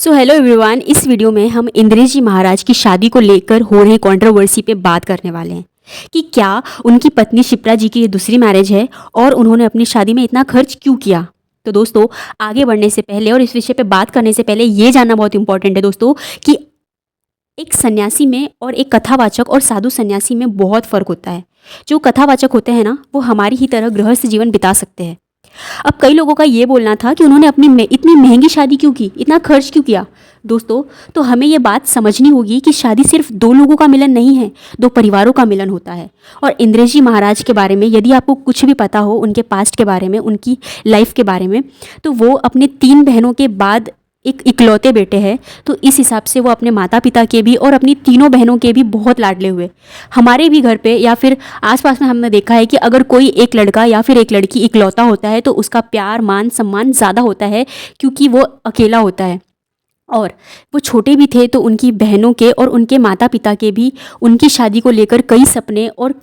Hello everyone, इस video में हम इंद्रेश जी महाराज की शादी को लेकर हो रही कंट्रोवर्सी पे बात करने वाले हैं कि क्या उनकी पत्नी शिप्रा जी की ये दूसरी मैरिज है और उन्होंने अपनी शादी में इतना खर्च क्यों किया। तो दोस्तों, आगे बढ़ने से पहले और इस विषय पे बात करने से पहले ये जानना बहुत इंपॉर्टेंट है दोस्तों कि एक सन्यासी में और एक कथावाचक और साधु सन्यासी में बहुत फ़र्क होता है। जो कथावाचक होते हैं ना, वो हमारी ही तरह गृहस्थ जीवन बिता सकते हैं। अब कई लोगों का ये बोलना था कि उन्होंने अपनी इतनी महंगी शादी क्यों की, इतना खर्च क्यों किया। दोस्तों, तो हमें ये बात समझनी होगी कि शादी सिर्फ दो लोगों का मिलन नहीं है, दो परिवारों का मिलन होता है। और इंद्रेश जी महाराज के बारे में यदि आपको कुछ भी पता हो, उनके पास्ट के बारे में, उनकी लाइफ के बारे में, तो वो अपने 3 बहनों के बाद एक इकलौते बेटे हैं। तो इस हिसाब से वो अपने माता पिता के भी और अपनी तीनों बहनों के भी बहुत लाडले हुए। हमारे भी घर पे या फिर आसपास में हमने देखा है कि अगर कोई एक लड़का या फिर एक लड़की इकलौता होता है तो उसका प्यार मान सम्मान ज़्यादा होता है, क्योंकि वो अकेला होता है। और वो छोटे भी थे तो उनकी बहनों के और उनके माता पिता के भी उनकी शादी को लेकर कई सपने और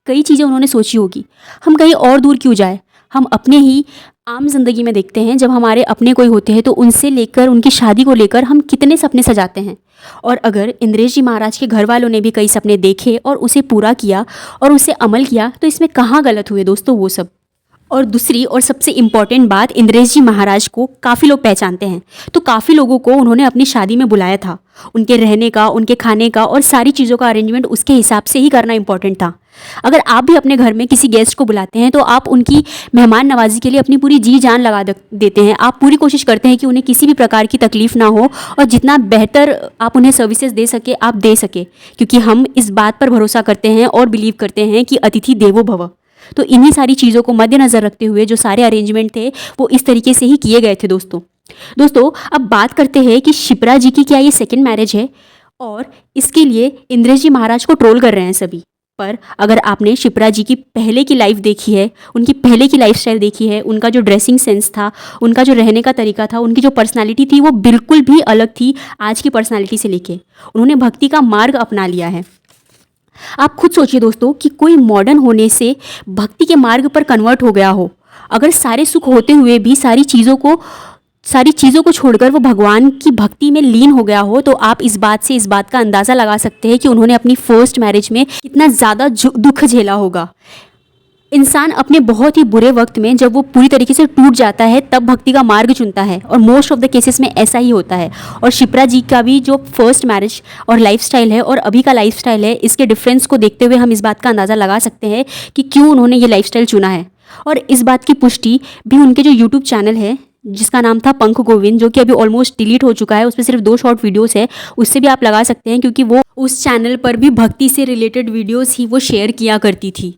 कई चीज़ें उन्होंने सोची होगी। हम कहीं और दूर क्यों जाए, हम अपने ही आम जिंदगी में देखते हैं, जब हमारे अपने कोई होते हैं तो उनसे लेकर उनकी शादी को लेकर हम कितने सपने सजाते हैं। और अगर इंद्रेश जी महाराज के घर वालों ने भी कई सपने देखे और उसे पूरा किया और उसे अमल किया, तो इसमें कहाँ गलत हुए दोस्तों वो सब। और दूसरी और सबसे इम्पॉर्टेंट बात, इंद्रेश जी महाराज को काफ़ी लोग पहचानते हैं, तो काफ़ी लोगों को उन्होंने अपनी शादी में बुलाया था। उनके रहने का, उनके खाने का और सारी चीज़ों का अरेंजमेंट उसके हिसाब से ही करना इंपॉर्टेंट था। अगर आप भी अपने घर में किसी गेस्ट को बुलाते हैं तो आप उनकी मेहमान नवाजी के लिए अपनी पूरी जी जान लगा देते हैं। आप पूरी कोशिश करते हैं कि उन्हें किसी भी प्रकार की तकलीफ़ ना हो और जितना बेहतर आप उन्हें सर्विसेज दे सके आप दे सके, क्योंकि हम इस बात पर भरोसा करते हैं और बिलीव करते हैं कि अतिथि देवो भव। तो इन्हीं सारी चीज़ों को मद्देनज़र रखते हुए जो सारे अरेंजमेंट थे वो इस तरीके से ही किए गए थे दोस्तों। अब बात करते हैं कि शिप्रा जी की क्या ये सेकंड मैरिज है, और इसके लिए इंद्रेश जी महाराज को ट्रोल कर रहे हैं सभी। पर अगर आपने शिप्रा जी की पहले की लाइफ देखी है, उनकी पहले की लाइफस्टाइल देखी है, उनका जो ड्रेसिंग सेंस था, उनका जो रहने का तरीका था, उनकी जो पर्सनालिटी थी, वो बिल्कुल भी अलग थी आज की पर्सनालिटी से लेके। उन्होंने भक्ति का मार्ग अपना लिया है। आप खुद सोचिए दोस्तों कि कोई मॉडर्न होने से भक्ति के मार्ग पर कन्वर्ट हो गया हो, अगर सारे सुख होते हुए भी सारी चीज़ों को छोड़कर वो भगवान की भक्ति में लीन हो गया हो, तो आप इस बात का अंदाज़ा लगा सकते हैं कि उन्होंने अपनी फर्स्ट मैरिज में कितना ज़्यादा दुख झेला होगा। इंसान अपने बहुत ही बुरे वक्त में जब वो पूरी तरीके से टूट जाता है तब भक्ति का मार्ग चुनता है, और मोस्ट ऑफ द केसेस में ऐसा ही होता है। और शिप्रा जी का भी जो फर्स्ट मैरिज और लाइफस्टाइल है और अभी का लाइफस्टाइल है, इसके डिफरेंस को देखते हुए हम इस बात का अंदाज़ा लगा सकते हैं कि क्यों उन्होंने ये लाइफस्टाइल चुना है। और इस बात की पुष्टि भी उनके जो यूट्यूब चैनल है जिसका नाम था पंख गोविंद, जो कि अभी ऑलमोस्ट डिलीट हो चुका है, उस पर सिर्फ 2 शॉर्ट वीडियोस है, उससे भी आप लगा सकते हैं, क्योंकि वो उस चैनल पर भी भक्ति से रिलेटेड वीडियोस ही वो शेयर किया करती थी।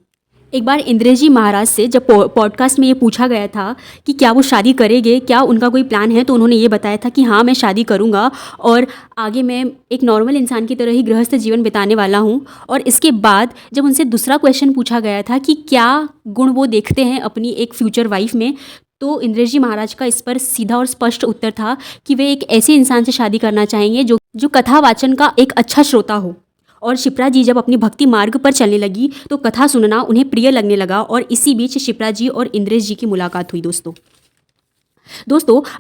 एक बार इंद्रेश जी महाराज से जब पॉडकास्ट में ये पूछा गया था कि क्या वो शादी करेंगे, क्या उनका कोई प्लान है, तो उन्होंने ये बताया था कि हाँ, मैं शादी करूँगा और आगे मैं एक नॉर्मल इंसान की तरह ही गृहस्थ जीवन बिताने वाला हूँ। और इसके बाद जब उनसे दूसरा क्वेश्चन पूछा गया था कि क्या गुण वो देखते हैं अपनी एक फ्यूचर वाइफ में, तो इंद्रेश जी महाराज का इस पर सीधा और स्पष्ट उत्तर था कि वे एक ऐसे इंसान से शादी करना चाहेंगे जो कथा वाचन का एक अच्छा श्रोता हो। और शिप्रा जी जब अपनी भक्ति मार्ग पर चलने लगी तो कथा सुनना उन्हें प्रिय लगने लगा, और इसी बीच शिप्रा जी और इंद्रेश जी की मुलाकात हुई दोस्तों,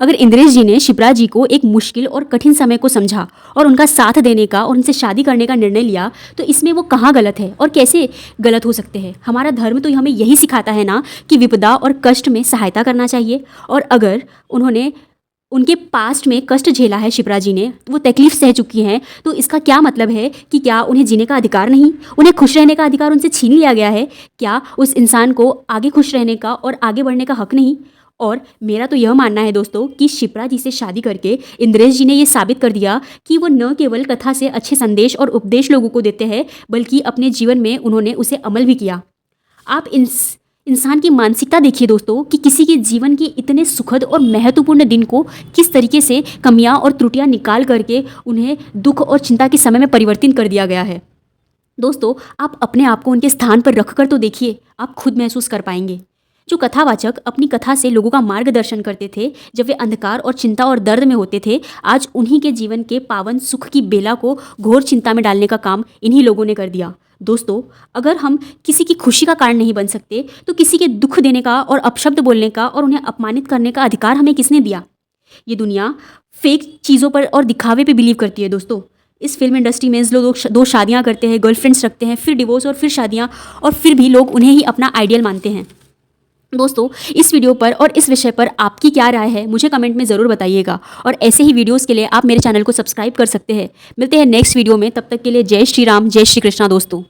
अगर इंद्रेश जी ने शिप्रा जी को एक मुश्किल और कठिन समय को समझा और उनका साथ देने का और उनसे शादी करने का निर्णय लिया, तो इसमें वो कहाँ गलत है और कैसे गलत हो सकते हैं। हमारा धर्म तो हमें यही सिखाता है ना कि विपदा और कष्ट में सहायता करना चाहिए। और अगर उन्होंने उनके पास्ट में कष्ट झेला है, शिप्रा जी ने वो तकलीफ सह चुकी हैं, तो इसका क्या मतलब है कि क्या उन्हें जीने का अधिकार नहीं, उन्हें खुश रहने का अधिकार उनसे छीन लिया गया है? क्या उस इंसान को आगे खुश रहने का और आगे बढ़ने का हक नहीं? और मेरा तो यह मानना है दोस्तों कि शिप्रा जी से शादी करके इंद्रेश जी ने ये साबित कर दिया कि वो न केवल कथा से अच्छे संदेश और उपदेश लोगों को देते हैं, बल्कि अपने जीवन में उन्होंने उसे अमल भी किया। आप इंसान की मानसिकता देखिए दोस्तों कि किसी के जीवन के इतने सुखद और महत्वपूर्ण दिन को किस तरीके से कमियां और त्रुटियां निकाल करके उन्हें दुख और चिंता के समय में परिवर्तित कर दिया गया है। दोस्तों, आप अपने आप को उनके स्थान पर रखकर तो देखिए, आप खुद महसूस कर पाएंगे। जो कथावाचक अपनी कथा से लोगों का मार्गदर्शन करते थे जब वे अंधकार और चिंता और दर्द में होते थे, आज उन्हीं के जीवन के पावन सुख की बेला को घोर चिंता में डालने का काम इन्हीं लोगों ने कर दिया। दोस्तों, अगर हम किसी की खुशी का कारण नहीं बन सकते, तो किसी के दुख देने का और अपशब्द बोलने का और उन्हें अपमानित करने का अधिकार हमें किसने दिया? ये दुनिया फेक चीज़ों पर और दिखावे पे बिलीव करती है दोस्तों। इस फिल्म इंडस्ट्री में लोग दो शादियाँ करते हैं, गर्लफ्रेंड्स रखते हैं, फिर डिवोर्स और फिर शादियाँ, और फिर भी लोग उन्हें ही अपना आइडियल मानते हैं। दोस्तों, इस वीडियो पर और इस विषय पर आपकी क्या राय है मुझे कमेंट में ज़रूर बताइएगा, और ऐसे ही वीडियोस के लिए आप मेरे चैनल को सब्सक्राइब कर सकते हैं। मिलते हैं नेक्स्ट वीडियो में, तब तक के लिए जय श्री राम, जय श्री कृष्णा दोस्तों।